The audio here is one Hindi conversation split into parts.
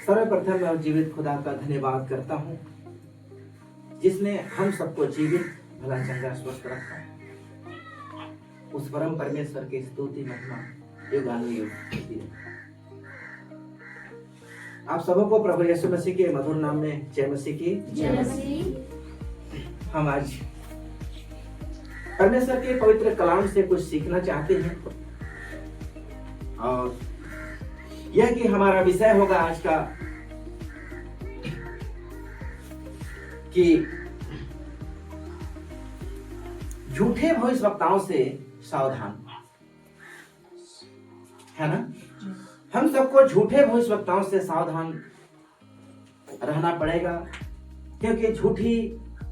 सर्वप्रथम मैं जीवित खुदा का धन्यवाद करता हूँ जिसने हम सबको जीवित भला चंगा स्वस्थ रखा। उस परम परमेश्वर की स्तुति महिमा युगानुयुग होती रहे। आप सबों को प्रभु यीशु मसीह के मधुर नाम में जय मसीह की जय मसीह। हम आज परमेश्वर के पवित्र कलाम से कुछ सीखना चाहते हैं और यह कि हमारा विषय होगा आज का कि झूठे भविष्यवक्ताओं से सावधान, है ना। हम सबको झूठे भविष्यवक्ताओं से सावधान रहना पड़ेगा क्योंकि झूठी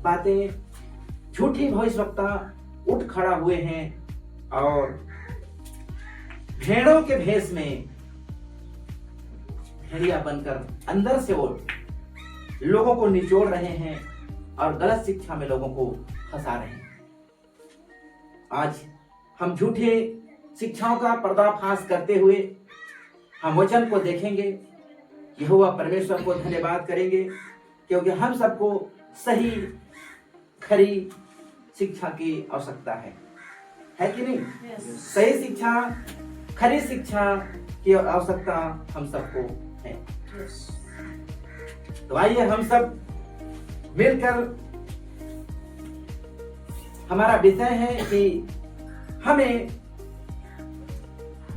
बातें, झूठी भविष्यवक्ता उठ खड़ा हुए हैं और भेड़ों के भेष में भेड़िया बनकर अंदर से वो लोगों को निचोड़ रहे हैं और गलत शिक्षा में लोगों को फंसा रहे हैं। आज हम झूठे शिक्षाओं का पर्दाफाश करते हुए हम वचन को देखेंगे। यहोवा परमेश्वर को धन्यवाद करेंगे क्योंकि हम सबको सही खरी शिक्षा की आवश्यकता है कि नहीं? सही शिक्षा, खरी शिक्षा की आवश्यकता हम सबको है। तो आइए हम सब मिलकर, हमारा विषय है कि हमें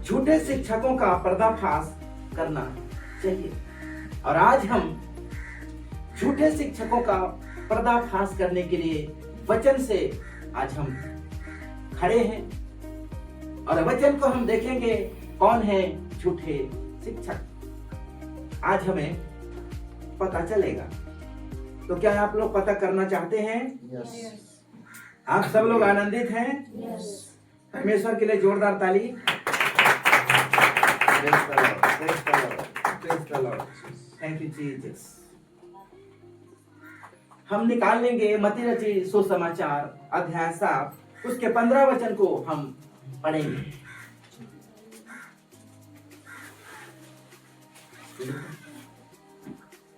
झूठे शिक्षकों का पर्दाफाश करना चाहिए। और आज हम झूठे शिक्षकों का पर्दाफाश करने के लिए वचन से आज हम खड़े हैं और वचन को हम देखेंगे कौन है झूठे शिक्षक। आज हमें पता चलेगा। तो क्या आप लोग पता करना चाहते हैं? Yes. आप सब लोग आनंदित हैं? Yes. परमेश्वर के लिए जोरदार ताली। Thank you Jesus. हम निकाल लेंगे मत्ती रची सुसमाचार अध्याय 7 उसके 15 वचन को हम पढ़ेंगे।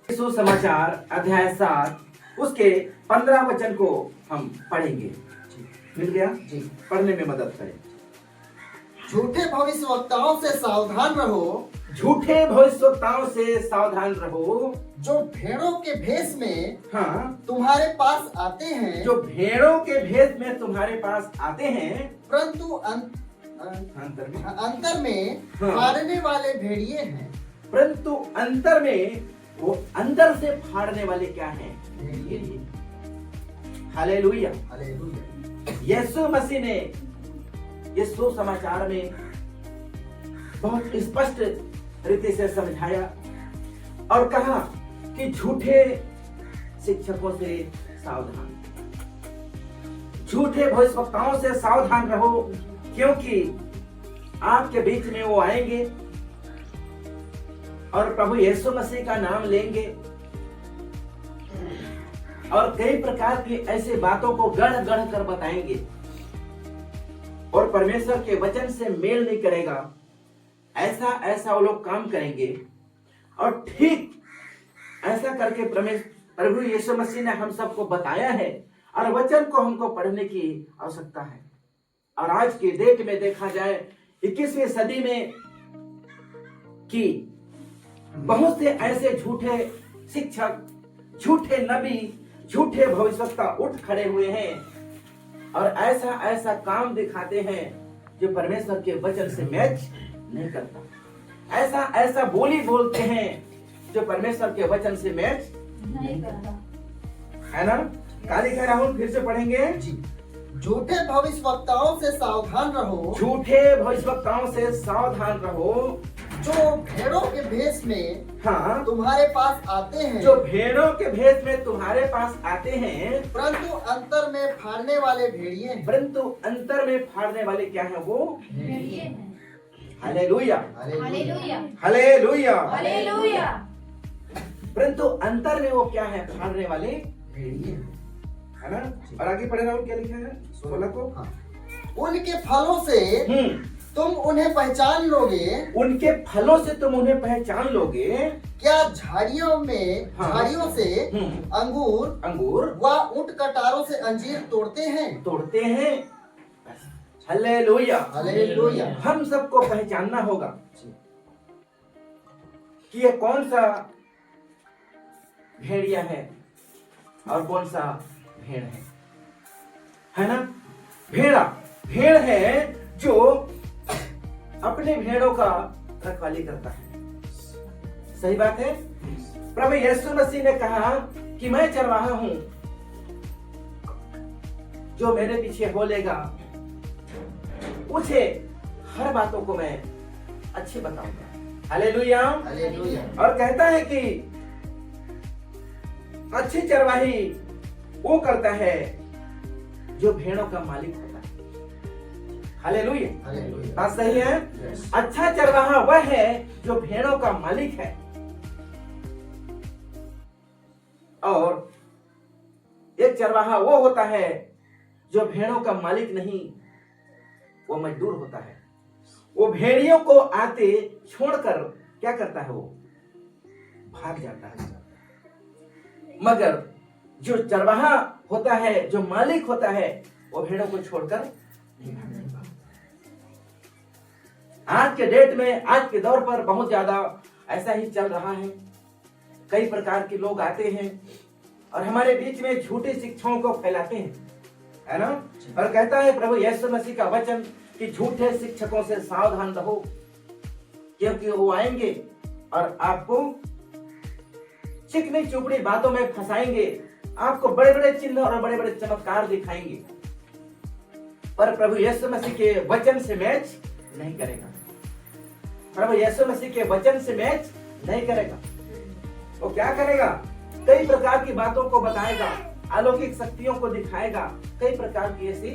सुसमाचार अध्याय 7 उसके 15 वचन को हम पढ़ेंगे। मिल गया जी। पढ़ने में मदद करें। झूठे भविष्यवक्ताओं से सावधान रहो, झूठे भविष्यवक्ताओं से सावधान रहो जो भेड़ों के भेष में हाँ, तुम्हारे पास आते हैं, जो भेड़ों के भेष में तुम्हारे पास आते हैं परंतु अंतर में हाँ। फाड़ने वाले भेड़िए हैं। परंतु अंतर में वो अंदर से फाड़ने वाले क्या हैं? हालेलुया। हालेलुया। यीशु मसीह ने इस सुसमाचार में बहुत स्पष्ट रीति से समझाया और कहा कि झूठे शिक्षकों से सावधान, झूठे भविष्यवक्ताओं से सावधान रहो क्योंकि आपके बीच में वो आएंगे और प्रभु यीशु मसीह का नाम लेंगे और कई प्रकार की ऐसी बातों को गढ़ गढ़ कर बताएंगे और परमेश्वर के वचन से मेल नहीं करेगा। ऐसा ऐसा वो लोग काम करेंगे और ठीक ऐसा करके प्रभु यीशु मसीह ने हम सबको बताया है और वचन को हमको पढ़ने की आवश्यकता है। और आज की डेट में देखा जाए 21वीं सदी में कि बहुत से ऐसे झूठे शिक्षक, झूठे नबी, झूठे भविष्यवक्ता उठ खड़े हुए हैं और ऐसा ऐसा काम दिखाते हैं जो परमेश्वर के वचन से मैच नहीं करता। ऐसा ऐसा बोली बोलते हैं जो परमेश्वर के वचन से मैच नहीं करता, है ना। काली कह राहुल फिर से पढ़ेंगे जी। झूठे भविष्यवक्ताओं से सावधान रहो, झूठे भविष्यवक्ताओं से सावधान रहो जो भेड़ों के भेष में हाँ, तुम्हारे पास आते हैं, जो भेड़ों के भेष में तुम्हारे पास आते हैं परंतु अंतर में फाड़ने वाले भेड़िए हैं। परंतु अंतर में फाड़ने वाले क्या है? वो भेड़िए हैं। Hallelujah, hallelujah, hallelujah, hallelujah. परंतु अंतर में वो क्या है? फाड़ने वाले भेड़िए हैं, है ना। और आगे पढ़े राहुल क्या लिखा है? 16 को हाँ। उनके फलों से तुम उन्हें पहचान लोगे। उनके फलों से तुम उन्हें पहचान लोगे। क्या झाड़ियों से अंगूर अंगूर व ऊंट कटारों से अंजीर तोड़ते हैं? तोड़ते हैं। हालेलुया। हालेलुया। हम सबको पहचानना होगा कि ये कौन सा भेड़िया है और कौन सा भेड़ है ना। भेड़ है जो अपने भेड़ों का रखवाली करता है। सही बात है। प्रभु यीशु मसीह ने कहा कि मैं चरवाहा हूं, जो मेरे पीछे बोलेगा उसे हर बातों को मैं अच्छी बताऊंगा। हालेलुया। हालेलुया। और कहता है कि अच्छी चरवाही वो करता है जो भेड़ों का मालिक होता है। हालेलुया। हालेलुया। बात सही है। Yes. अच्छा चरवाहा वह है जो भेड़ों का मालिक है, और एक चरवाहा वो होता है जो भेड़ों का मालिक नहीं, वो मजदूर होता है। वो भेड़ियों को आते छोड़कर क्या करता है, वो भाग जाता है। मगर जो चरवाहा होता है, जो मालिक होता है, वो भेड़ों को छोड़कर नहीं भागता। आज के डेट में, आज के दौर पर बहुत ज्यादा ऐसा ही चल रहा है। कई प्रकार के लोग आते हैं और हमारे बीच में झूठी शिक्षाओं को फैलाते हैं, है ना। और कहता है प्रभु यीशु मसीह का वचन कि झूठे शिक्षकों से सावधान रहो, क्योंकि वो आएंगे और आपको चिकनी चुपड़ी बातों में फंसाएंगे, आपको बड़े बड़े चिन्ह और बड़े बड़े चमत्कार दिखाएंगे, पर प्रभु यीशु मसीह के वचन से मैच नहीं करेगा। प्रभु यीशु मसीह के वचन से मैच नहीं करेगा। वो क्या करेगा, कई प्रकार की बातों को बताएगा, अलौकिक शक्तियों को दिखाएगा, कई प्रकार की ऐसी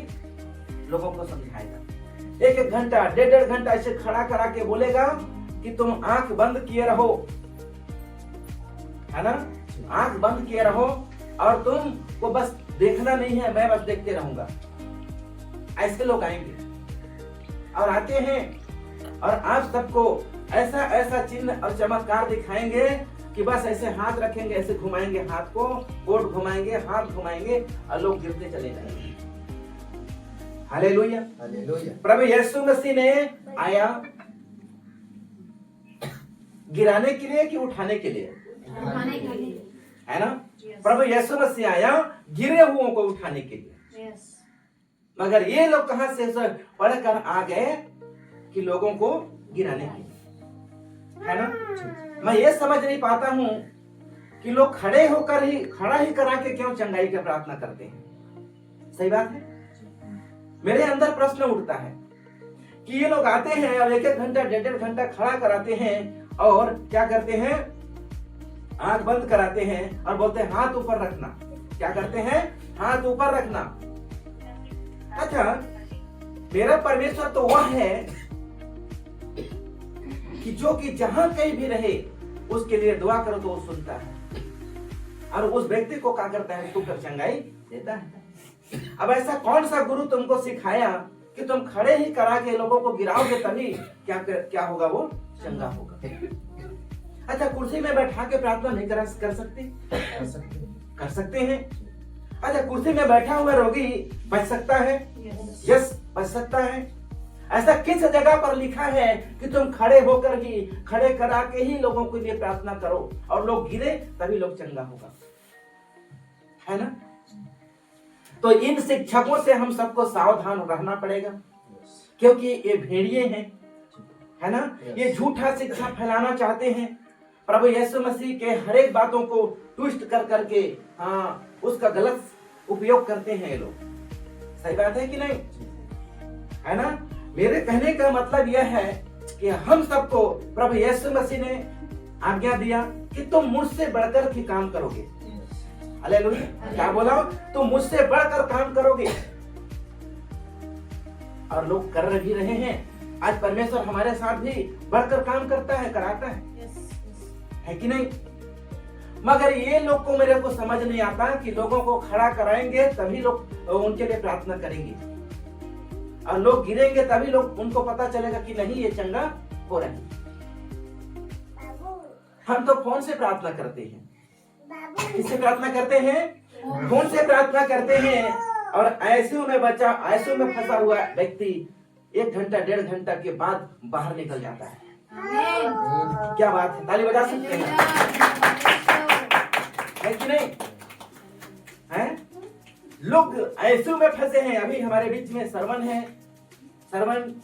लोगों को समझाएगा। एक एक घंटा, डेढ़ घंटा ऐसे खड़ा करा के बोलेगा कि तुम आंख बंद किए रहो, है ना, आंख बंद किए रहो और तुम को बस देखना नहीं है, मैं बस देखते रहूंगा। ऐसे लोग आएंगे और आते हैं और आप सबको ऐसा ऐसा चिन्ह और चमत्कार दिखाएंगे कि बस ऐसे हाथ रखेंगे, ऐसे घुमाएंगे हाथ को, कोट घुमाएंगे, हाथ घुमाएंगे और लोग गिरते चले जाएंगे। हालेलुया। हालेलुया। प्रभु यीशु मसीह ने आया गिराने के लिए कि उठाने के लिए, उठाने के लिए, है ना। प्रभु यीशु मसीह आया गिरे हुओं को उठाने के लिए। यस, मगर ये लोग कहां से पढ़कर आ गए कि लोगों को गिराने के लिए, है ना। मैं ये समझ नहीं पाता हूं कि लोग खड़ा ही करा के क्यों चंगाई की प्रार्थना करते हैं। सही बात है। मेरे अंदर प्रश्न उठता है कि ये लोग आते हैं और एक एक घंटा, डेढ़ घंटा खड़ा कराते हैं और क्या करते हैं, आंख बंद कराते हैं और बोलते हैं हाथ ऊपर रखना। क्या करते हैं, हाथ ऊपर रखना। अच्छा, मेरा परमेश्वर तो वह है कि जो कि जहां कहीं भी रहे उसके लिए दुआ करो तो वो सुनता है और उस व्यक्ति को क्या करता है, छूकर चंगाई देता है। अब ऐसा कौन सा गुरु तुमको सिखाया कि तुम खड़े ही करा के लोगों को गिराओगे तभी क्या होगा, वो चंगा होगा। अच्छा, कुर्सी में बैठा के प्रार्थना नहीं कर सकते हैं। अच्छा, कुर्सी में बैठा हुआ रोगी बच सकता है? यस, बच सकता है। ऐसा किस जगह पर लिखा है कि तुम खड़े होकर ही, खड़े करा के ही लोगों के लिए प्रार्थना करो और लोग गिरे तभी लोग चंगा होगा, है ना। तो इन शिक्षकों से हम सबको सावधान रहना पड़ेगा, क्योंकि ये भेड़िए हैं, है ना। ये झूठा शिक्षा फैलाना चाहते हैं। प्रभु यीशु मसीह के हर एक बातों को ट्विस्ट कर करके उसका गलत उपयोग करते हैं ये लोग। सही बात है कि नहीं, है ना। मेरे कहने का मतलब यह है कि हम सबको प्रभु यीशु मसीह ने आज्ञा दिया कि तुम मुझसे बढ़कर के काम करोगे। हालेलुया। क्या बोला, तुम मुझसे बढ़कर काम करोगे, और लोग कर भी रहे हैं। आज परमेश्वर हमारे साथ भी बढ़कर काम करता है, कराता है कि नहीं। मगर ये लोग को, मेरे को समझ नहीं आता कि लोगों को खड़ा कराएंगे तभी लोग उनके लिए प्रार्थना करेंगे। और लोग गिरेंगे तभी लोग उनको पता चलेगा कि नहीं ये चंगा हो रहा है। हम तो फोन से प्रार्थना करते हैं। किससे प्रार्थना करते हैं? फोन से प्रार्थना करते हैं। और आईसीयू में बच्चा, आईसीयू में फंसा हुआ व्यक्ति 1 घंटा 1.5 घंटा के बाद बाहर निकल जाता है। क्या बात है, ताली बजा सकते हैं, है कि नहीं? हैं? लोग आईसीयू में फंसे हैं। अभी हमारे बीच में सरवन है। सरवन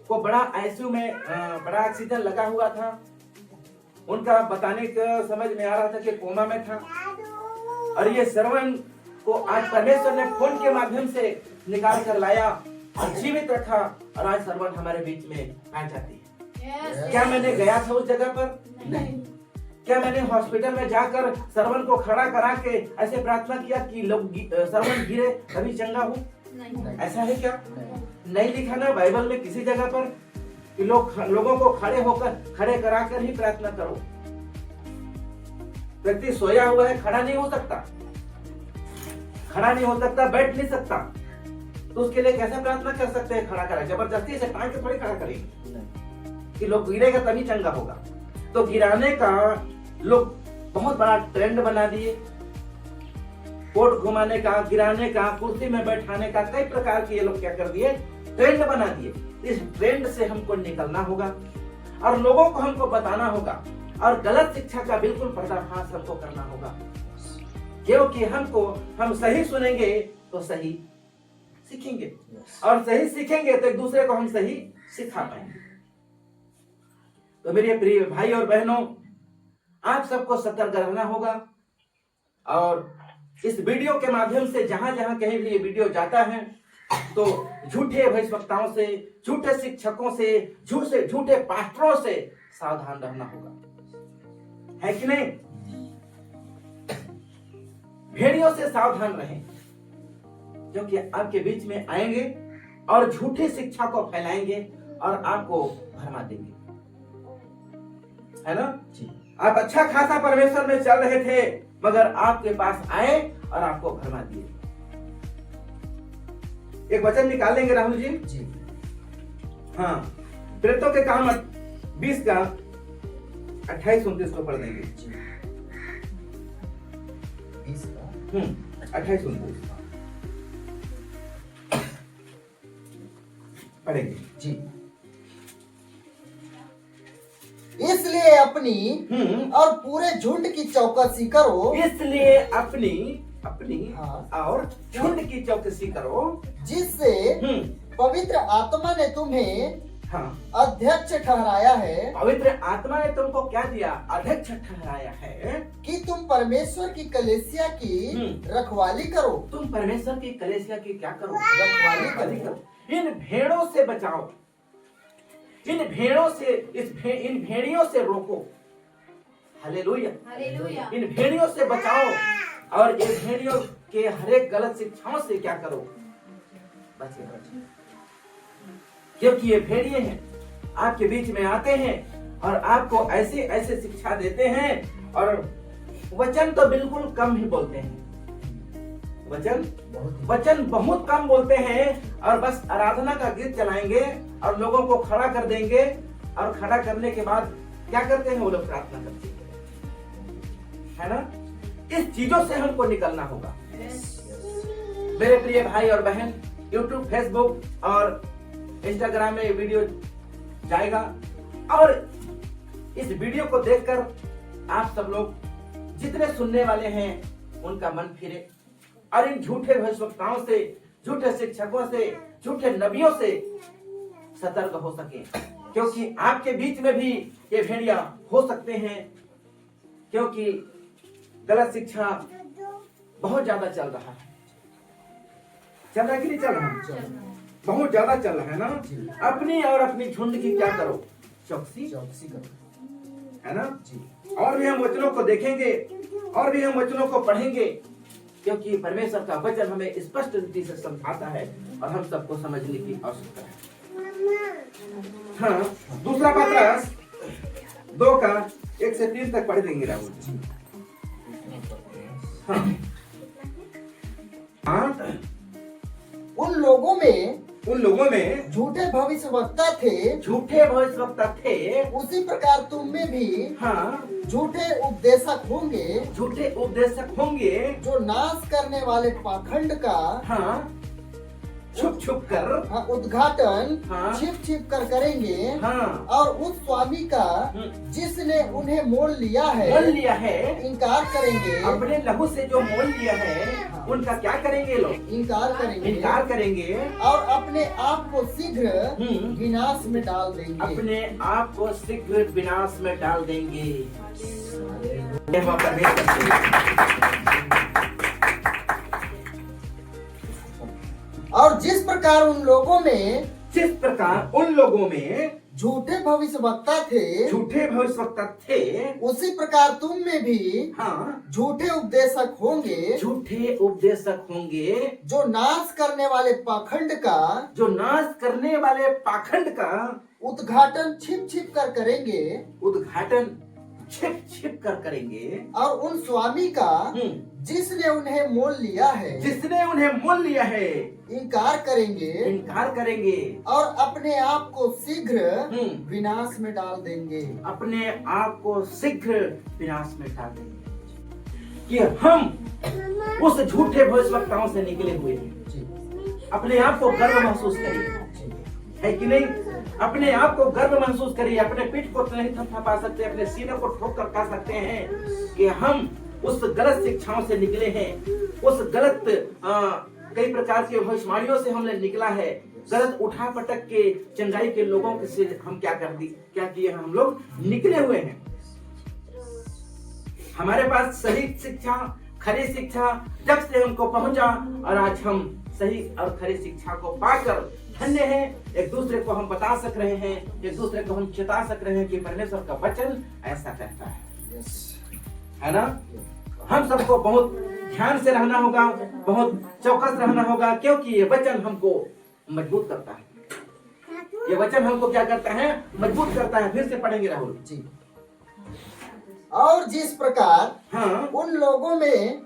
को बड़ा आईसीयू में बड़ा ऑक्सीजन लगा हुआ था। उनका बताने का समझ में आ रहा था कि कोमा में था। और ये सरवन को आज परमेश्वर ने फोन के माध्यम से निकाल कर लाया और जीवित रखा। और आज सरवन हमारे बीच में आ जाती है। क्या मैंने गया था उस जगह पर? नहीं। क्या मैंने हॉस्पिटल में जाकर सरवन को खड़ा करा के ऐसे प्रार्थना किया कि लोग सरवन गिरे तभी चंगा हो? ऐसा है क्या? नहीं लिखा ना बाइबल में किसी जगह पर कि लोगों को खड़े करा कर ही प्रार्थना करो। व्यक्ति सोया हुआ है, खड़ा नहीं हो सकता, बैठ नहीं सकता, तो उसके लिए कैसे प्रार्थना कर सकते हैं? खड़ा करा, जबरदस्ती से टांग के थोड़ी खड़ा करेंगे कि लोग गिरेगा तभी चंगा होगा। तो गिराने का लोग बहुत बड़ा ट्रेंड बना दिए। कोट घुमाने का, गिराने का, कुर्सी में बैठाने का, कई प्रकार के ये लोग क्या कर दिए? ट्रेंड बना दिए। इस ट्रेंड से हमको निकलना होगा और लोगों को हमको बताना होगा और गलत शिक्षा का बिल्कुल पर्दाफाश हमको करना होगा। क्योंकि हम सही सुनेंगे तो सही सीखेंगे और सही सीखेंगे तो एक दूसरे को हम सही सिखा पाएंगे। तो मेरे प्रिय भाई और बहनों, आप सबको सतर्क रहना होगा और इस वीडियो के माध्यम से जहां जहां कहीं भी ये वीडियो जाता है तो झूठे भविष्यवक्ताओं से, झूठे शिक्षकों से, झूठे पास्टरों से सावधान रहना होगा, है कि नहीं? भेड़ियों से सावधान रहें, क्योंकि आपके बीच में आएंगे और झूठी शिक्षा को फैलाएंगे और आपको भरमा देंगे, है ना जी? आप अच्छा खासा परमेश्वर में चल रहे थे मगर आपके पास आए और आपको भरमा दिए। एक वचन निकाल लेंगे राहुल जी? जी। हाँ, प्रेरितों के काम 20 का 28-29 को पढ़ देंगे। 20 का 28-29 पढ़ेंगे जी। इसलिए अपनी और पूरे झुंड की चौकसी करो। इसलिए अपनी हाँ। और झुंड की चौकसी करो, जिससे पवित्र आत्मा ने तुम्हें हाँ, अध्यक्ष ठहराया है। पवित्र आत्मा ने तुमको क्या दिया? अध्यक्ष ठहराया है कि तुम परमेश्वर की कलीसिया की रखवाली करो। तुम परमेश्वर की कलीसिया की क्या करो? रखवाली करो। इन भेड़ों से बचाओ, इन भेड़ियों से रोको। Hallelujah, hallelujah. इन भेड़ियों से बचाओ और इन भेड़ियों के हर एक गलत शिक्षाओं से क्या करो? बचे। क्योंकि ये भेड़िए हैं, आपके बीच में आते हैं और आपको ऐसे ऐसे शिक्षा देते हैं और वचन तो बिल्कुल कम ही बोलते हैं। वचन बहुत कम बोलते हैं और बस आराधना का गीत चलाएंगे और लोगों को खड़ा कर देंगे और खड़ा करने के बाद क्या करते हैं? वो लोग प्रार्थना करते हैं, है ना? इस चीजों से हमको निकलना होगा। मेरे प्रिय भाई और बहन, YouTube, Facebook और Instagram में ये वीडियो जाएगा और इस वीडियो को देखकर आप सब लोग जितने सुनने वाले हैं उनका मन फिरे और इन झूठे भविष्यवक्ताओं से, झूठे शिक्षकों से, झूठे नबियों से सतर्क हो सके, क्योंकि आपके बीच में भी ये भेड़िया हो सकते हैं। क्योंकि गलत शिक्षा बहुत ज्यादा चल रहा है। चल रहा है कि नहीं चल रहा है? बहुत ज्यादा चल रहा है ना? अपनी और अपनी झुंड की क्या करो? चौकसी करो, है ना जी? और भी हम वचनों को देखेंगे और भी हम वचनों को पढ़ेंगे, क्योंकि परमेश्वर का वचन हमें स्पष्ट रीति से समझाता है और हम सबको समझने की आवश्यकता है। हाँ, दूसरा पत्रस 2 का 1 से 3 तक पढ़ देंगे राहुल जी। उन लोगों में उन लोगों में झूठे भविष्यवक्ता थे, झूठे भविष्यवक्ता थे, उसी प्रकार तुम में भी हाँ, झूठे उपदेशक होंगे, झूठे उपदेशक होंगे, जो नाश करने वाले पाखंड का हाँ, छुप छुप कर, उद्घाटन हाँ, छिप छिप कर करेंगे, हाँ, और उस स्वामी का जिसने उन्हें मोल लिया मोल है लिया है, इनकार करेंगे, अपने लहू से जो मोल लिया है, उनका क्या करेंगे लोग? इनकार करेंगे, इनकार करेंगे और अपने आप को शीघ्र विनाश में डाल देंगे। अपने आप को शीघ्र विनाश में डाल देंगे। यह वहाँ परमेश्वर से। और जिस प्रकार उन लोगों में जिस प्रकार उन लोगों में झूठे भविष्यवक्ता थे, झूठे भविष्यवक्ता थे, उसी प्रकार तुम में भी हाँ, झूठे उपदेशक होंगे, झूठे उपदेशक होंगे, जो नाश करने वाले पाखंड का जो नाश करने वाले पाखंड का उद्घाटन छिप छिप कर करेंगे, उद्घाटन छिप छिप कर करेंगे, और उन स्वामी का जिसने उन्हें मोल लिया है जिसने उन्हें मोल लिया है इनकार करेंगे, इनकार करेंगे, और अपने आप को शीघ्र विनाश में डाल देंगे। अपने आप को शीघ्र विनाश में डाल देंगे। कि हम उस झूठे भविष्यवक्ताओं से निकले हुए हैं। अपने आप को गर्व महसूस करिए, है कि नहीं? अपने आप को गर्व महसूस करिए। अपने पीठ को नहीं थपथपा सकते, अपने सीने को ठोक कर कह सकते हैं कि हम उस गलत शिक्षाओं से निकले हैं, उस गलत कई प्रकार की भविष्यवाणियों से हमने निकला है, गलत उठा पटक के चंगाई के लोगों के से हम क्या किए हम लोग निकले हुए हैं। हमारे पास सही शिक्षा, खरी शिक्षा जब से हमको पहुंचा, और आज हम सही और खरी शिक्षा को पाकर धन्य हैं। एक दूसरे को हम बता सक रहे हैं, एक दूसरे को हम चेता सक रहे हैं कि परमेश्वर का वचन ऐसा कहता है ना? हम सबको बहुत ध्यान से रहना होगा, बहुत चौकस रहना होगा, क्योंकि ये वचन हमको मजबूत करता है। ये वचन हमको क्या करता है? मजबूत करता है। फिर से पढ़ेंगे राहुल जी। और जिस प्रकार हाँ, उन लोगों में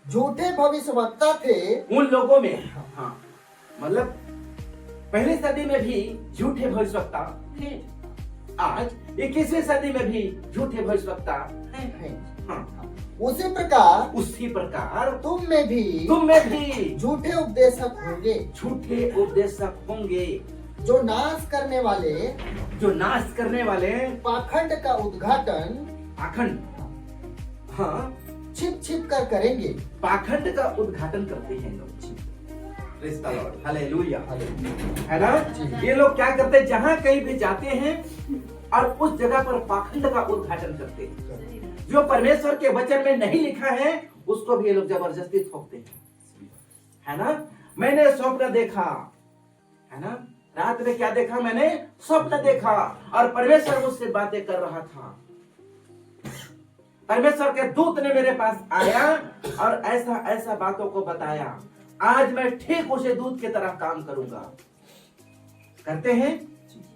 झूठे भविष्यवक्ता थे, उन लोगों में, हाँ, मतलब पहली सदी में भी झूठे भविष्यवक्ता थे, आज 21वीं सदी में भी झूठे भविष्यवक्ता हैं। हाँ, उसी प्रकार तुम में भी झूठे उपदेशक होंगे, झूठे उपदेशक होंगे, जो नाश करने वाले पाखंड का उद्घाटन, पाखंड, हाँ, छिप छिप कर करेंगे। पाखंड का उद्घाटन करते हैं लोग। प्रेज़ द लॉर्ड, हालेलुया, है ना? ये लोग क्या करते हैं? जहाँ कहीं भी जाते हैं और उस जगह पर पाखंड का उद्घाटन करते हैं। जो परमेश्वर के वचन में नहीं लिखा है उसको भी ये लोग जबरदस्ती थोपते हैं, है ना? मैंने स्वप्न देखा, है ना? रात में क्या देखा? मैंने स्वप्न देखा और परमेश्वर मुझसे बातें कर रहा था। परमेश्वर के दूत ने मेरे पास आया और ऐसा ऐसा बातों को बताया। आज मैं ठीक उसे दूत की तरह काम करूंगा। करते हैं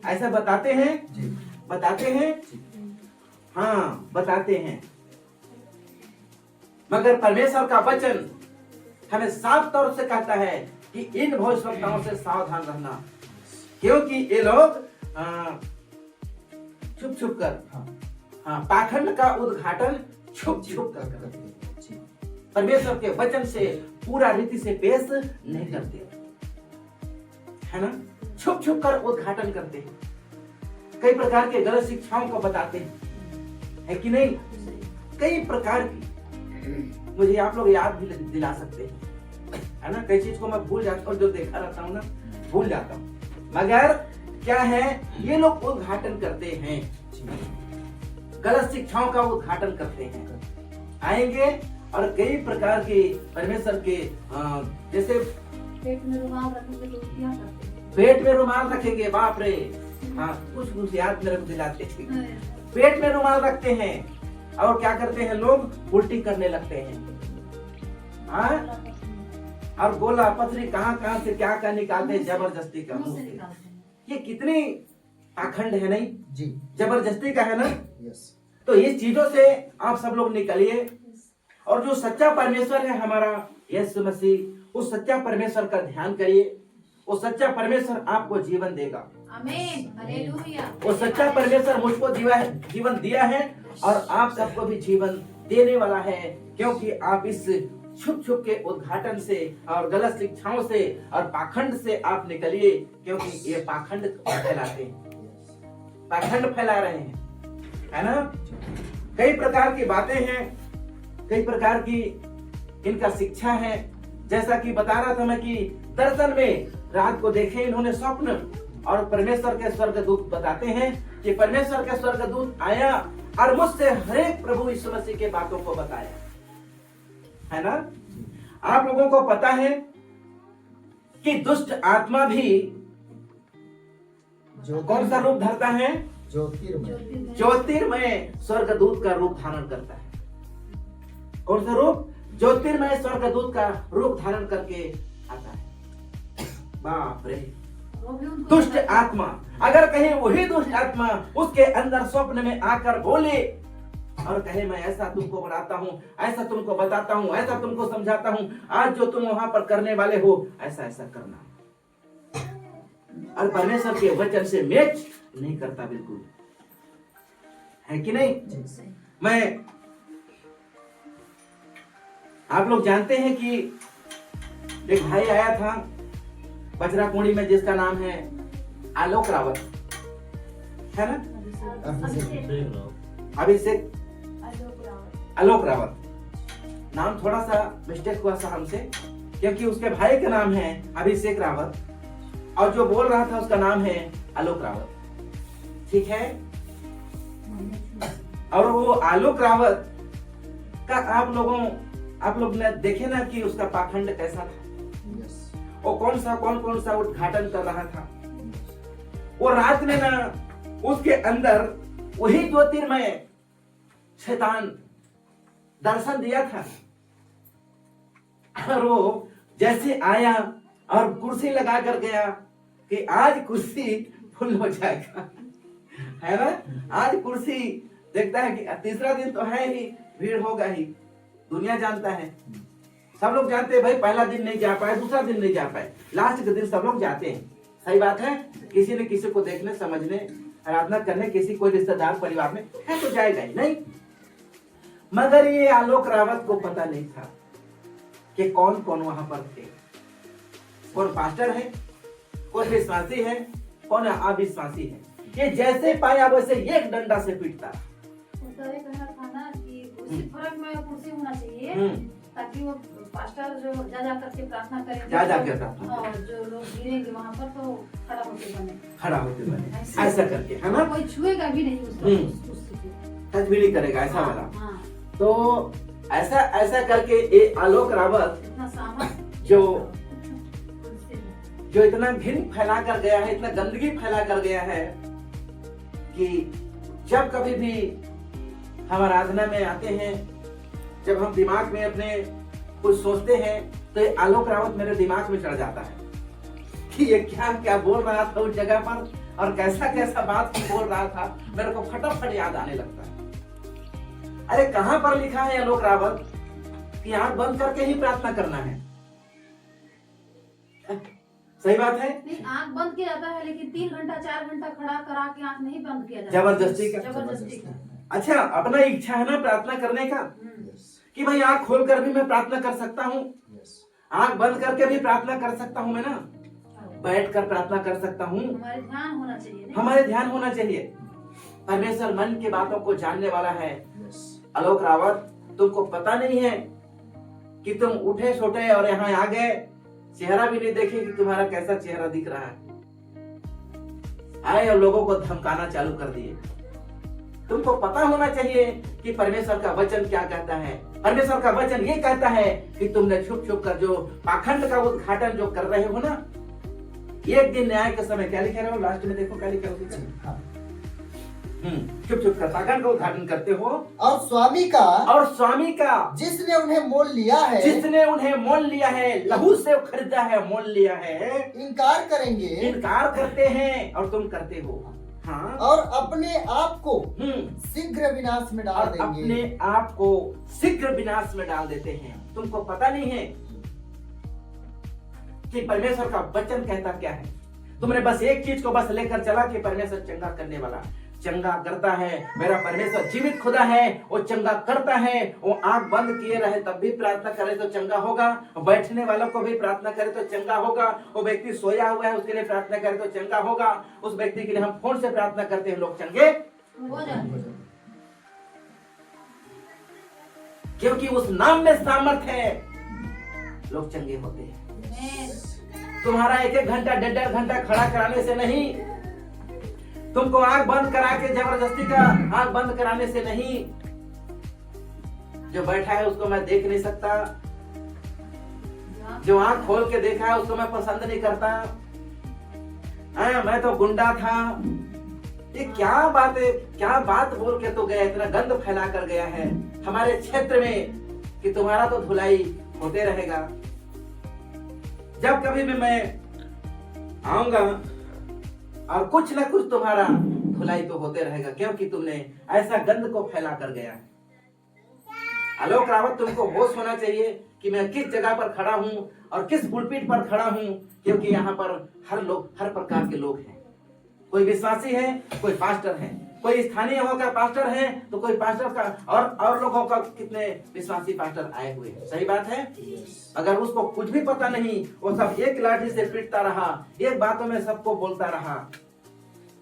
ऐसा? बताते हैं, बताते हैं, हाँ, बताते हैं। मगर परमेश्वर का वचन हमें साफ तौर से कहता है कि इन भविष्यवक्ताओं से सावधान रहना, क्योंकि ये लोग छुप छुप कर, हाँ, पाखंड का उद्घाटन छुप छुप कर करते हैं। परमेश्वर के वचन से पूरा रीति से पेश नहीं करते, है ना? छुप छुप कर उद्घाटन करते हैं, कई प्रकार के गलत शिक्षाओं को बताते हैं, है कि नहीं? कई प्रकार की मुझे आप लोग याद भी दिला सकते हैं, है ना? कई चीज को मैं भूल जाता हूँ, जो देखा रहता हूँ ना भूल जाता हूँ, मगर क्या है, ये लोग उद्घाटन करते हैं, गलत शिक्षाओं का उद्घाटन करते हैं। आएंगे और कई प्रकार के परमेश्वर के जैसे पेट में रुमाल रखेंगे तो क्या करते हैं? पेट में रुमाल रखेंगे, बाप रे, हाँ, कुछ याद मेरे को दिलाते हैं। पेट में रुमाल रखते हैं और क्या करते हैं लोग? उल्टी करने लगते हैं, हाँ, और गोला पथरी कहाँ से क्या क्या निकालते हैं जबरदस्ती का मुंह से। ये कितनी पाखंड है, नहीं जी? जबरदस्ती का है ना? यस। तो इस चीजों से आप सब लोग निकलिए, और जो सच्चा परमेश्वर है हमारा यीशु मसीह, उस सच्चा परमेश्वर का ध्यान करिए, वो सच्चा परमेश्वर आपको जीवन देगा। आमीन, हालेलुया। वो सच्चा परमेश्वर मुझको जीवन दिया है और आप सबको भी जीवन देने वाला है, क्योंकि आप इस छुप छुप के उद्घाटन से और गलत शिक्षाओं से और पाखंड से आप निकलिए, क्योंकि ये पाखंड फैलाते हैं, पाखंड फैला रहे हैं, है ना। कई प्रकार की बातें हैं, कई प्रकार की इनका शिक्षा है। जैसा कि बता रहा था मैं कि दर्शन में रात को देखे इन्होंने स्वप्न, और परमेश्वर के स्वर्गदूत बताते हैं कि परमेश्वर के स्वर्गदूत आया और मुझसे हरेक प्रभु यीशु मसीह के बातों को बताया, है ना। आप लोगों को पता है कि दुष्ट आत्मा भी कौन सा रूप धरता है? ज्योतिर्मय स्वर्गदूत का रूप धारण करता है। कौन सा रूप? ज्योतिर्मय स्वर्गदूत का रूप धारण करके आता है। बाप रे, दुष्ट आत्मा, अगर कहीं वही दुष्ट आत्मा उसके अंदर स्वप्न में आकर बोले और कहे मैं ऐसा तुमको बनाता हूँ, ऐसा तुमको बताता हूँ, ऐसा तुमको समझाता हूँ, आज जो तुम वहां पर करने वाले हो ऐसा ऐसा करना, और परमेश्वर के वचन से मैच नहीं करता, बिल्कुल, है कि नहीं। मैं आप लोग जानते हैं कि एक भाई आया था बजराकुंडी में, जिसका नाम है आलोक रावत, है ना, अभिषेक आलोक रावत। नाम थोड़ा सा मिस्टेक हुआ सा हमसे, क्योंकि उसके भाई का नाम है अभिषेक रावत और जो बोल रहा था उसका नाम है आलोक रावत, ठीक है। और वो आलोक रावत का आप लोग ने देखे ना कि उसका पाखंड कैसा था, वो कौन सा उद्घाटन कर रहा था। वो रात में ना उसके अंदर वही ज्योतिर्मय शैतान दर्शन दिया था, और वो जैसे आया और कुर्सी लगा कर गया कि आज कुर्सी फुल हो जाएगा, है ना। आज कुर्सी देखता है कि तीसरा दिन तो है ही, भीड़ होगा ही, दुनिया जानता है, सब लोग जानते हैं भाई, पहला दिन नहीं जा पाए, दूसरा दिन नहीं जा पाए, लास्ट के दिन सब लोग जाते हैं। सही बात है, किसी न किसी को देखने, समझने, आराधना करने, किसी कोई रिश्तेदार परिवार में है तो जाएगा ही नहीं। मगर ये आलोक रावत को पता नहीं था कि कौन कौन वहां पर थे, कौन पास्टर है, कौन विश्वासी है, कौन अविश्वासी है। ये जैसे पाया वैसे एक डंडा से पीटता। कहना था ना कि उसी फर्क में कुर्सी होना चाहिए, ताकि वो पास्टर जो जा करके प्रार्थना करेंगे, जा और जो लोग गिरेंगे वहाँ पर तो खड़ा होते बने, ऐसा करके, है ना। कोई छुएगा भी नहीं उसको, टच भी नहीं करेगा, ऐसा वाला। तो ऐसा करके ये आलोक रावत जो इतना घिन फैला कर गया है, इतना गंदगी फैला कर गया है कि जब कभी भी हम आराधना में आते हैं, जब हम दिमाग में अपने कुछ सोचते हैं, तो ये आलोक रावत मेरे दिमाग में चढ़ जाता है कि ये क्या क्या बोल रहा था उस जगह पर, और कैसा कैसा बात बोल रहा था, मेरे को फटाफट याद आने लगता है। अरे कहां पर लिखा है आलोक रावत कि आंख बंद करके ही प्रार्थना करना है? सही बात है, नहीं आंख बंद किया जाता है, लेकिन 3 घंटा 4 घंटा खड़ा करा के आंख नहीं बंद किया जाता, जबरदस्ती का। अच्छा, अपना इच्छा है ना प्रार्थना करने का, कि भाई आंख खोल कर भी मैं प्रार्थना कर सकता हूँ, आंख बंद करके भी प्रार्थना कर सकता हूँ, मैं ना बैठ कर प्रार्थना कर सकता हूँ। हमारे ध्यान होना चाहिए, हमारे ध्यान होना चाहिए। परमेश्वर मन की बातों को जानने वाला है। आलोक रावत, तुमको पता नहीं है कि तुम उठे छोटे और यहाँ आ गए, चेहरा भी नहीं देखे कि तुम्हारा कैसा चेहरा दिख रहा है, आए और लोगों को धमकाना चालू कर दिए। तुमको पता होना चाहिए कि परमेश्वर का वचन क्या कहता है। परमेश्वर का वचन ये कहता है कि तुमने छुप छुप कर जो पाखंड का उद्घाटन जो कर रहे हो ना, एक दिन न्याय के समय क्या लिखा रहे हो, लास्ट में देखो क्या लिखा हो, छुप छुप कर पाखंड का उद्घाटन करते हो, और स्वामी का जिसने उन्हें मोल लिया है, लहू से खरीदा है, मोल लिया है, इनकार करते हैं और तुम करते हो। हाँ, और अपने आप को शीघ्र विनाश में डाल देंगे। अपने आप को शीघ्र विनाश में डाल देते हैं। तुमको पता नहीं है कि परमेश्वर का वचन कहता क्या है। तुमने बस एक चीज को बस लेकर चला कि परमेश्वर चंगा करने वाला, चंगा करता है। मेरा परमेश्वर जीवित खुदा है, वो चंगा करता है। वो आंख बंद किए रहे तब भी प्रार्थना करे तो चंगा होगा, बैठने वालों को भी प्रार्थना करे तो चंगा होगा, वो व्यक्ति सोया हुआ है उसके लिए प्रार्थना करे तो चंगा होगा, उस व्यक्ति के लिए हम फोन से प्रार्थना करते हैं, लोग चंगे हो जाए। क्योंकि उस नाम में सामर्थ है, लोग चंगे होते हैं। तुम्हारा 1-1 घंटा 1.5 घंटा खड़ा कराने से नहीं, तुमको आंख बंद करा के जबरदस्ती का आंख बंद कराने से नहीं। जो बैठा है उसको मैं देख नहीं सकता, जो आंख खोल के देखा है उसको मैं पसंद नहीं करता। मैं तो गुंडा था। ये क्या बात है, क्या बात बोल के तो गया, इतना गंद फैला कर गया है हमारे क्षेत्र में कि तुम्हारा तो धुलाई होते रहेगा। जब कभी भी मैं आऊंगा और कुछ ना कुछ तुम्हारा धुलाई तो होते रहेगा, क्योंकि तुमने ऐसा गंद को फैला कर गया है। आलोक रावत, तुमको होश होना चाहिए कि मैं किस जगह पर खड़ा हूं और किस पुलपिट पर खड़ा हूं, क्योंकि यहाँ पर हर प्रकार के लोग हैं। कोई विश्वासी है, कोई पास्टर है, कोई स्थानीय होकर पास्टर है तो कोई पास्टर का और लोगों का कितने विश्वासी पास्टर आए हुए हैं। सही बात है। अगर उसको कुछ भी पता नहीं, वो सब एक लाठी से पीटता रहा, एक बातों में सबको बोलता रहा।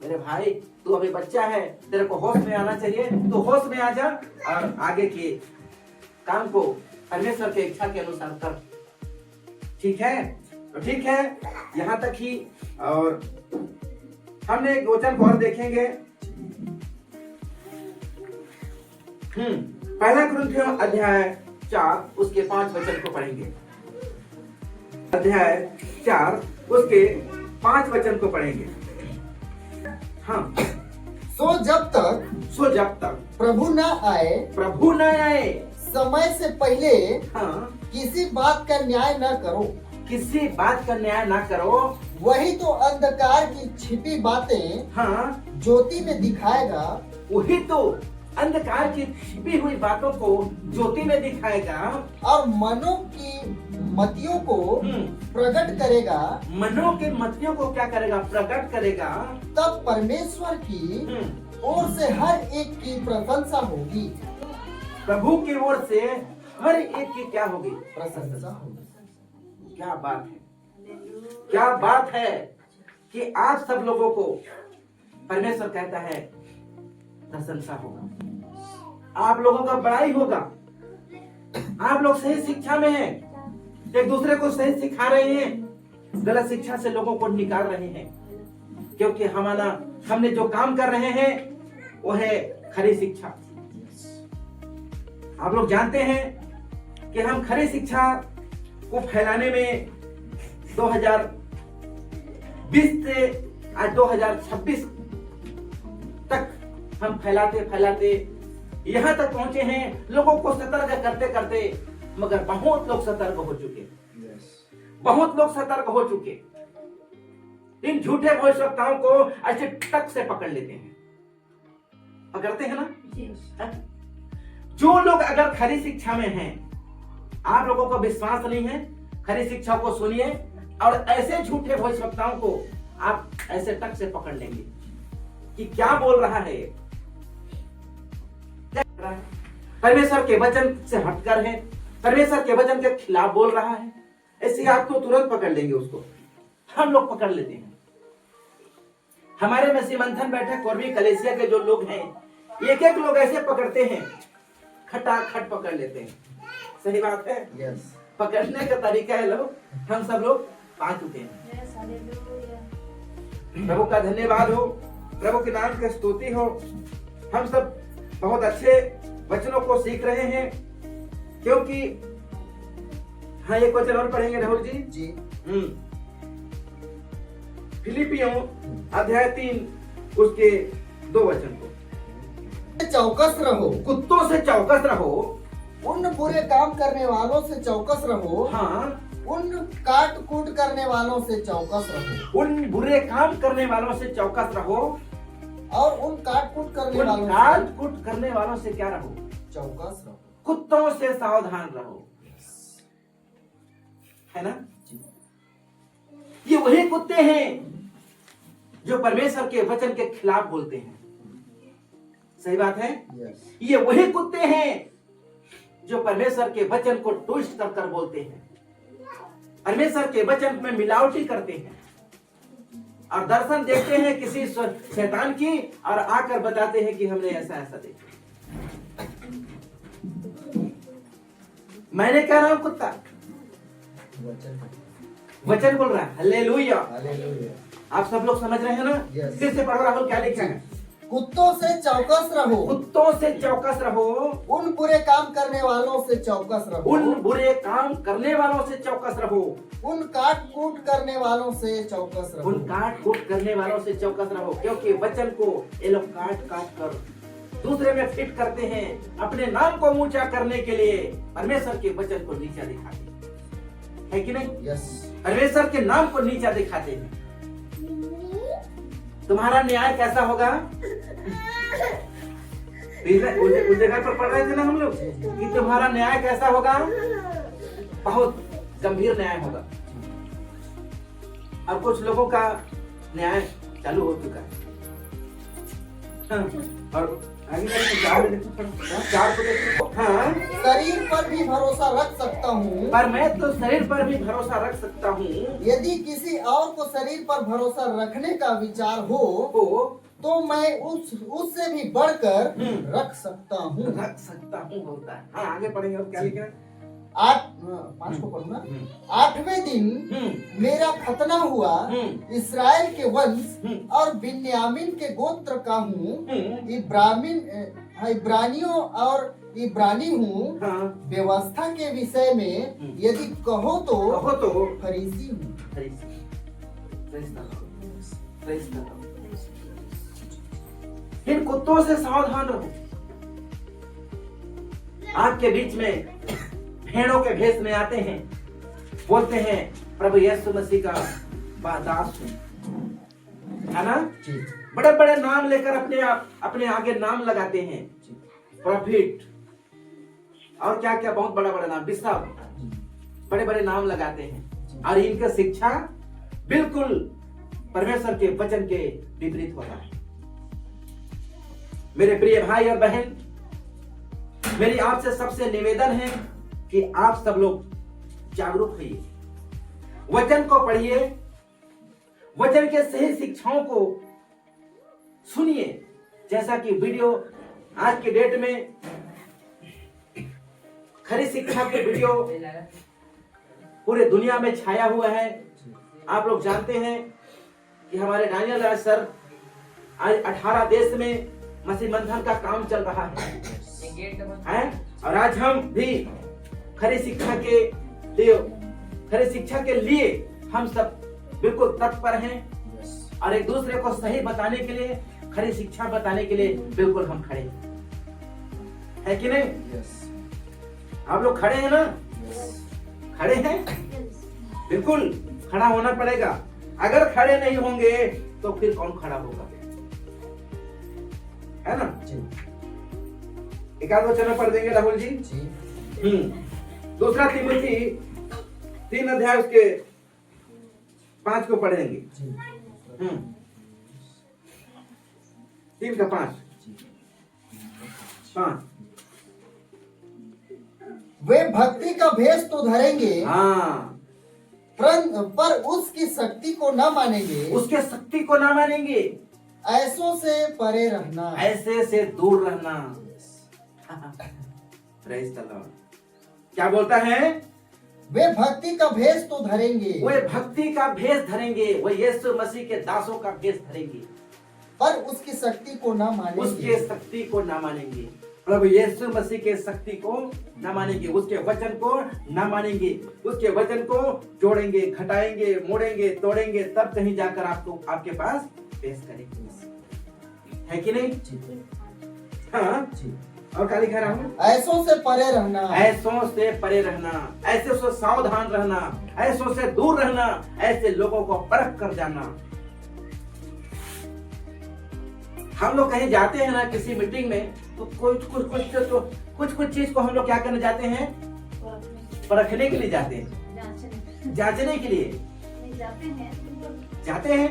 मेरे भाई, तू अभी बच्चा है, तेरे को होश में आना चाहिए, तो होश में आ जा और आगे के काम को परमेश्वर के इच्छा के अनुसार कर। ठीक है, तो ठीक है, यहाँ तक ही। और हमने एक वचन को और देखेंगे। पहला कुरिन्थियों अध्याय 4 उसके 5 वचन को पढ़ेंगे। अध्याय 4 उसके 5 वचन को पढ़ेंगे। हाँ, सो जब तक प्रभु न आए समय से पहले हाँ, किसी बात का न्याय न करो। किसी बात का न्याय ना करो। वही तो अंधकार की छिपी बातें हाँ, ज्योति में दिखाएगा। वही तो अंधकार की छिपी हुई बातों को ज्योति में दिखाएगा और मनों की मतियों को प्रकट करेगा। मनों के मतियों को क्या करेगा? प्रकट करेगा। तब परमेश्वर की ओर से हर एक की प्रशंसा होगी। प्रभु की ओर से हर एक की क्या होगी? प्रशंसा होगी। क्या बात है, क्या बात है कि आज सब लोगों को परमेश्वर कहता है प्रशंसा होगा, आप लोगों का बड़ाई होगा। आप लोग सही शिक्षा में हैं, एक दूसरे को सही सिखा रहे हैं, गलत शिक्षा से लोगों को निकाल रहे हैं। क्योंकि हमने जो काम कर रहे हैं वो है खरी शिक्षा। आप लोग जानते हैं कि हम खरी शिक्षा को फैलाने में 2020 से आज 2026 तक हम फैलाते यहाँ तक पहुंचे हैं, लोगों को सतर्क करते करते। मगर बहुत लोग सतर्क हो चुके, बहुत लोग सतर्क हो चुके। इन झूठे भविष्यवक्ताओं को ऐसे टक से पकड़ लेते हैं, पकड़ते हैं ना। जो लोग अगर खरी शिक्षा में हैं, आप लोगों को विश्वास नहीं है, खरी शिक्षा को सुनिए और ऐसे झूठे भविष्यवक्ताओं को आप ऐसे टक से पकड़ लेंगे कि क्या बोल रहा है, परमेश्वर के वचन से हटकर है, परमेश्वर के वचन के खिलाफ बोल रहा है। ऐसे आपको तुरंत पकड़ लेंगे उसको। हम लोग पकड़ लेते हैं। हमारे में सीमंथन बैठक और भी कलेसिया के जो लोग हैं, एक एक लोग ऐसे पकड़ते हैं, खटाखट पकड़ लेते हैं। सही बात है। पकड़ने का तरीका है लोग, हम सब लोग पा चुके हैं। प्रभु का धन्यवाद हो, प्रभु के नाम की स्तुति हो। हम सब बहुत अच्छे वचनों को सीख रहे हैं, क्योंकि हाँ, एक वचन और पढ़ेंगे राहुल जी। फिलिपियों अध्याय 3 उसके 2 वचन को। चौकस रहो, कुत्तों से चौकस रहो, उन बुरे काम करने वालों से चौकस रहो। हाँ, उन काट कूट करने वालों से चौकस रहो। उन बुरे काम करने वालों से चौकस रहो और उन काट कूट करने वालों से क्या रहो? चौकस रहो। कुत्तों से सावधान रहो, है ना। ये वही कुत्ते हैं जो परमेश्वर के वचन के खिलाफ बोलते हैं। सही बात है? ये वही कुत्ते हैं जो परमेश्वर के वचन को ट्विस्ट कर कर बोलते हैं, परमेश्वर के वचन में मिलावटी करते हैं और दर्शन देखते हैं किसी शैतान की और आकर बताते हैं कि हमने ऐसा ऐसा देखा। मैंने कह रहा हूं कुत्ता, वचन बोल रहा है। हालेलुया। आप सब लोग समझ रहे हैं ना? फिर से पढ़ो राहुल, क्या लिखा है? कुत्तों से चौकस रहो, कुत्तों से चौकस रहो, उन बुरे काम करने वालों से चौकस रहो, उन बुरे काम करने वालों से चौकस रहो, उन काट कूट करने वालों से चौकस रहो, उन काट कूट करने वालों से चौकस रहो, क्योंकि वचन को ये लोग काट काट कर दूसरे में फिट करते हैं, अपने नाम को ऊंचा करने के लिए परमेश्वर के वचन को नीचा दिखाते है कि नहीं? परमेश्वर के नाम को नीचा दिखाते हैं। तुम्हारा न्याय कैसा होगा? उस जगह पर पढ़ रहे थे ना हम लोग कि तुम्हारा न्याय कैसा होगा? बहुत गंभीर न्याय होगा। अब कुछ लोगों का न्याय चालू हो चुका है। और हाँ, शरीर पर भी भरोसा रख सकता हूँ, पर मैं तो शरीर पर भी भरोसा रख सकता हूँ। यदि किसी और को शरीर पर भरोसा रखने का विचार हो तो मैं उससे भी बढ़कर रख सकता हूँ। बोलता है। हाँ, आगे पढ़ेंगे। और क्या लिखा है? 5 को पढ़ना। 8वें दिन मेरा खतना हुआ, इस्राएल के वंश और बिन्यामीन के गोत्र का हूँ, इब्रानियों और इब्रानी हूँ। व्यवस्था के विषय में यदि कहो तो फरीसी हूँ। इन कुत्तों से सावधान रहो। आपके बीच में भेड़ों के भेष में आते हैं, बोलते हैं प्रभु यीशु मसीह का दास हूं, है ना? बड़े बड़े नाम लेकर अपने आगे नाम लगाते हैं, प्रॉफिट और क्या क्या बहुत बड़ा बड़ा नाम, बिशप, बड़े बड़े नाम लगाते हैं। और इनका शिक्षा बिल्कुल परमेश्वर के वचन के विपरीत होता है। मेरे प्रिय भाई और बहन, मेरी आपसे सबसे निवेदन है कि आप सब लोग जागरूक होइए, वचन को पढ़िए, वचन के सही शिक्षाओं को सुनिए। जैसा कि वीडियो आज के डेट में खरी शिक्षा के वीडियो पूरे दुनिया में छाया हुआ है। आप लोग जानते हैं कि हमारे डानियल राज सर आज 18 देश में मसीह मंथन का काम चल रहा है और आज हम भी खरी शिक्षा के लिए हम सब बिल्कुल तत्पर हैं और एक दूसरे को सही बताने के लिए, खरी शिक्षा बताने के लिए बिल्कुल हम खड़े हैं, कि नहीं? आप लोग खड़े हैं ना? खड़े हैं? बिल्कुल खड़ा होना पड़ेगा। अगर खड़े नहीं होंगे तो फिर कौन खड़ा होगा, है ना? एक आध वचन पढ़ देंगे राहुल जी। दूसरा तिमोथी 3 अध्याय उसके 5 को पढ़ेंगे। 3 का 5। वे भक्ति का भेष तो धरेंगे, हाँ, पर उसकी शक्ति को न मानेंगे, उसके शक्ति को न मानेंगे। ऐसों से परे रहना, ऐसे से दूर रहना। Praise the Lord. क्या बोलता है? वे भक्ति का भेष तो धरेंगे, वे भक्ति का भेष धरेंगे, वे यीशु मसीह के दासों का भेष धरेंगे, पर उसकी शक्ति को न मानेंगे, उसके शक्ति को न मानेंगे। प्रभु यीशु मसीह के शक्ति को न मानेंगे, उसके वचन को न मानेंगे, उसके वचन को जोड़ेंगे, घटाएंगे, मोड़ेंगे, तोड़ेंगे, तब कहीं जाकर आपको आपके पास पेश करेंगे, है कि नहीं? हाँ। और क्या लिखा रहा हूँ? ऐसों से परे रहना, ऐसों से परे रहना, ऐसे से सावधान रहना, ऐसों से दूर रहना, ऐसे लोगों को परख कर जाना। हम लोग कहीं जाते हैं ना किसी मीटिंग में तो कुछ चीज को हम लोग क्या करने जाते हैं? परखने के लिए जाते हैं, जांचने के लिए। जाते हैं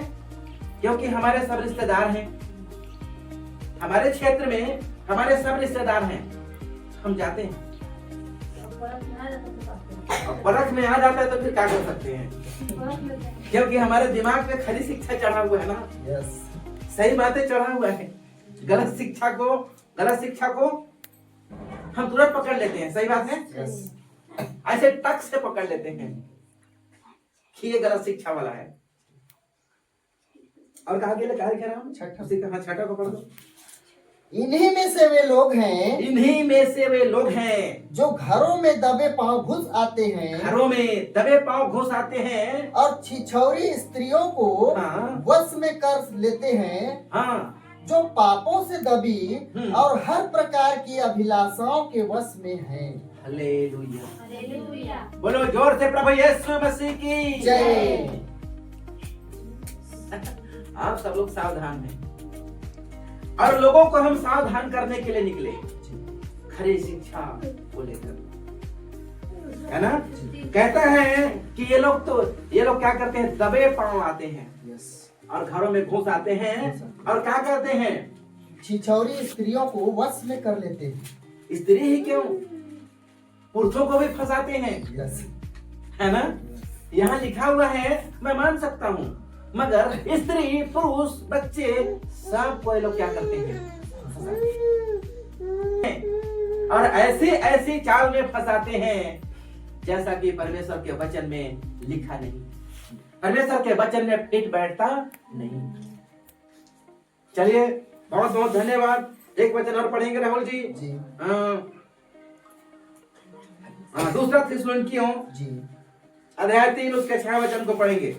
क्योंकि हमारे सब रिश्तेदार हैं, हमारे क्षेत्र में हमारे सब रिश्तेदार हैं, हम जाते हैं। परख में आ जाता है तो फिर क्या कर सकते हैं, क्योंकि हमारे दिमाग में खरी शिक्षा चढ़ा हुआ है ना। सही बातें चढ़ा हुआ है, गलत शिक्षा को हम तुरंत पकड़ लेते हैं। सही बात है, ऐसे टक से पकड़ लेते हैं कि ये गलत शिक्षा वाला है। और कहा गया क्या कह रहा हूँ, छठा को पढ़ दो। इन्हीं में से वे लोग हैं, इन्हीं में से वे लोग हैं जो घरों में दबे पांव घुस आते हैं, घरों में दबे पांव घुस आते हैं और छिछौरी स्त्रियों को वश में कर लेते हैं, जो पापों से दबी और हर प्रकार की अभिलाषाओं के वश में हैं। हालेलुया। बोलो जोर से प्रभु यीशु मसीह की जय। आप सब लोग सावधान हैं और लोगों को हम सावधान करने के लिए निकले खरी शिक्षा को लेकर, है ना। कहता है कि ये लोग क्या करते हैं, दबे पांव आते हैं और घरों में घुस आते हैं और क्या करते हैं, छिछौरी स्त्रियों को वश में कर लेते हैं। स्त्री ही क्यों, पुरुषों को भी फंसाते हैं, है ना। यहाँ लिखा हुआ है, मैं मान सकता हूँ, मगर स्त्री पुरुष बच्चे सब को लोग क्या करते हैं, और ऐसी चाल में फंसाते हैं जैसा कि परमेश्वर के वचन में लिखा नहीं। परमेश्वर के वचन में फिट बैठता नहीं। चलिए बहुत बहुत धन्यवाद। एक वचन और पढ़ेंगे राहुल जी। दूसरा थिस्सलुनीकियों अध्याय 3 उसके 6 वचन को पढ़ेंगे।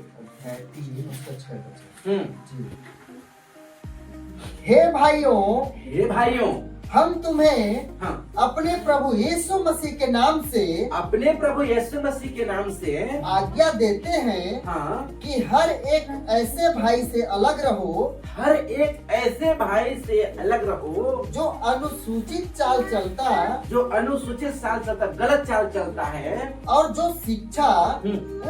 हे भाइयों, हम तुम्हें अपने प्रभु यीशु मसीह के नाम से आज्ञा देते हैं कि हर एक ऐसे भाई से अलग रहो, जो अनुसूचित चाल चलता, गलत चाल चलता है, और जो शिक्षा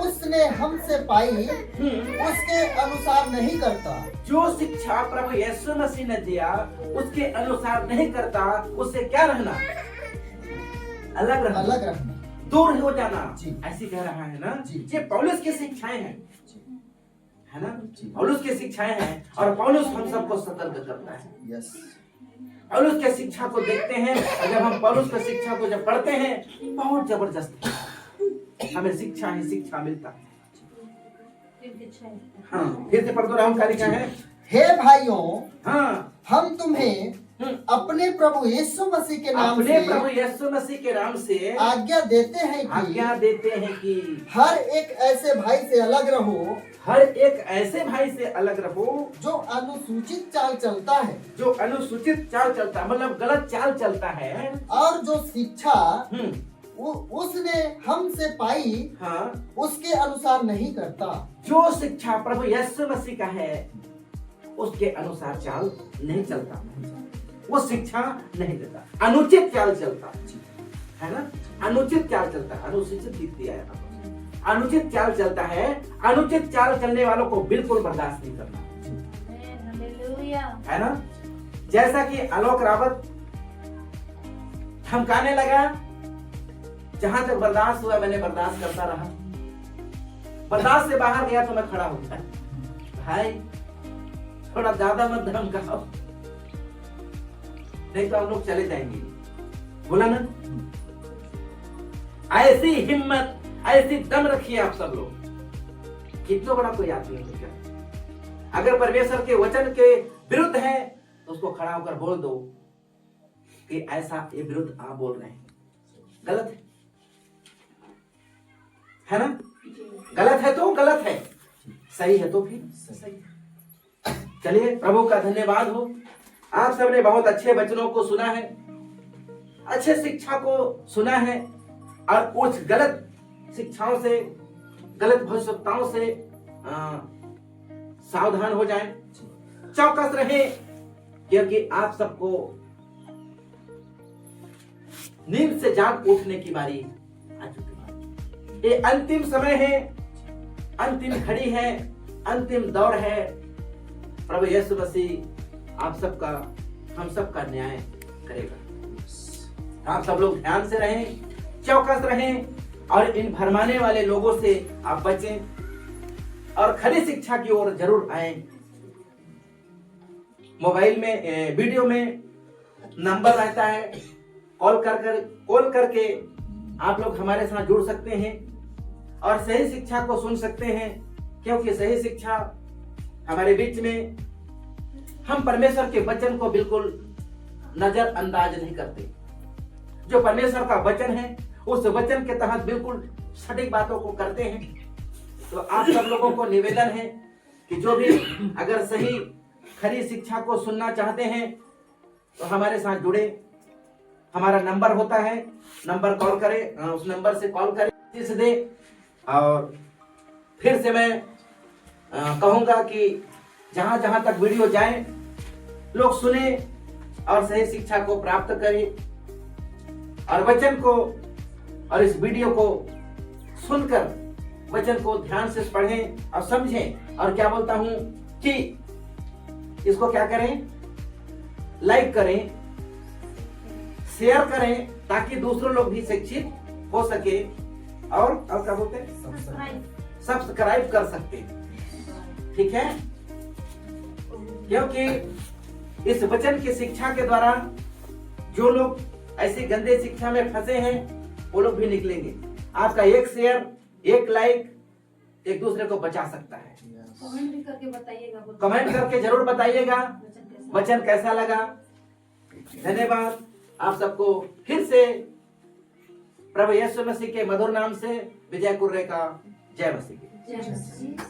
उसने हमसे पाई उसके अनुसार नहीं करता। जो शिक्षा प्रभु यीशु मसीह ने दिया उसके अनुसार नहीं करता, उससे क्या रहना, अलग रहना, दूर हो जाना, ऐसी कह रहा है ना। ये पौलुस की शिक्षाएं हैं, है ना। पौलुस की शिक्षाएं हैं और पौलुस हम सबको सतर्क करता है। पौलुस के शिक्षा को देखते हैं और जब हम पौलुस की शिक्षा को जब पढ़ते हैं, बहुत जबरदस्त हमें शिक्षा ही शिक्षा मिलता है। फिर से पढ़ दो राहुल, क्या लिखा है। हे भाइयों, हम तुम्हें अपने प्रभु यीशु मसीह के नाम से आज्ञा देते हैं कि हर एक ऐसे भाई से अलग रहो, जो अनुसूचित चाल चलता, मतलब गलत चाल चलता है, और जो शिक्षा उसने हमसे पाई उसके अनुसार नहीं करता। जो शिक्षा प्रभु यीशु मसीह का है उसके अनुसार चाल नहीं चलता, वो शिक्षा नहीं देता, अनुचित चाल चलता है ना। अनुचित चाल चलता है, अनुसूचित लिख दिया है, अनुचित चाल चलता है। अनुचित चाल चलने वालों को बिल्कुल बर्दाश्त नहीं करना, है ना। जैसा कि आलोक रावत धमकाने लगा, जहां तक बर्दाश्त हुआ मैंने बर्दाश्त करता रहा, बर्दाश्त से बाहर गया तो मैं खड़ा हो गया, भाई थोड़ा ज्यादा मत धमकाओ, नहीं तो हम लोग चले जाएंगे। बोला ना, ऐसी हिम्मत, ऐसी दम रखिए आप सब लोग। कितना बड़ा कोई आदमी है क्या, अगर परमेश्वर के वचन के विरुद्ध है तो उसको खड़ा होकर बोल दो कि ऐसा ये विरुद्ध आप बोल रहे हैं, गलत है ना। गलत है तो गलत है, सही है तो फिर सही। चलिए प्रभु का धन्यवाद हो, आप सबने बहुत अच्छे वचनों को सुना है, अच्छे शिक्षा को सुना है, और कुछ गलत शिक्षाओं से, गलत भविष्यताओं से सावधान हो जाएं, चौकस रहें, क्योंकि आप सबको नींद से जाग उठने की बारी आ चुकी है। ये अंतिम समय है, अंतिम घड़ी है, अंतिम दौर है। प्रभु यीशु मसीह आप सबका, हम सबका न्याय करेगा। आप सब लोग ध्यान से रहें, चौकस रहें और इन भरमाने वाले लोगों से आप बचें और खरी शिक्षा की ओर जरूर आएं। मोबाइल में वीडियो में नंबर रहता है, कॉल करके आप लोग हमारे साथ जुड़ सकते हैं और सही शिक्षा को सुन सकते हैं, क्योंकि सही शिक्षा हमारे बीच में, हम परमेश्वर के वचन को बिल्कुल नजरअंदाज नहीं करते। जो परमेश्वर का वचन है उस वचन के तहत बिल्कुल सटीक बातों को करते हैं। तो आप सब लोगों को निवेदन है कि जो भी अगर सही खरी शिक्षा को सुनना चाहते हैं तो हमारे साथ जुड़े। हमारा नंबर होता है, नंबर कॉल करें, उस नंबर से कॉल करें, इस दे। और फिर से मैं कहूंगा कि जहां जहां तक वीडियो जाए लोग सुने और सही शिक्षा को प्राप्त करें और वचन को और इस वीडियो को सुनकर वचन को ध्यान से पढ़ें और समझें। और क्या बोलता हूं कि इसको क्या करें, लाइक करें, शेयर करें, ताकि दूसरे लोग भी शिक्षित हो सके और क्या बोलते हैं, सब्सक्राइब कर सकते। ठीक है, क्योंकि इस वचन की शिक्षा के द्वारा जो लोग ऐसी गंदे शिक्षा में फंसे हैं वो लोग भी निकलेंगे। आपका एक शेयर, एक लाइक एक दूसरे को बचा सकता है। कमेंट भी करके बताइएगा, कमेंट करके जरूर बताइएगा वचन कैसा लगा। धन्यवाद। आप सबको फिर से प्रभु यीशु मसीह के मधुर नाम से विजय कुर्रे का जय मसीह।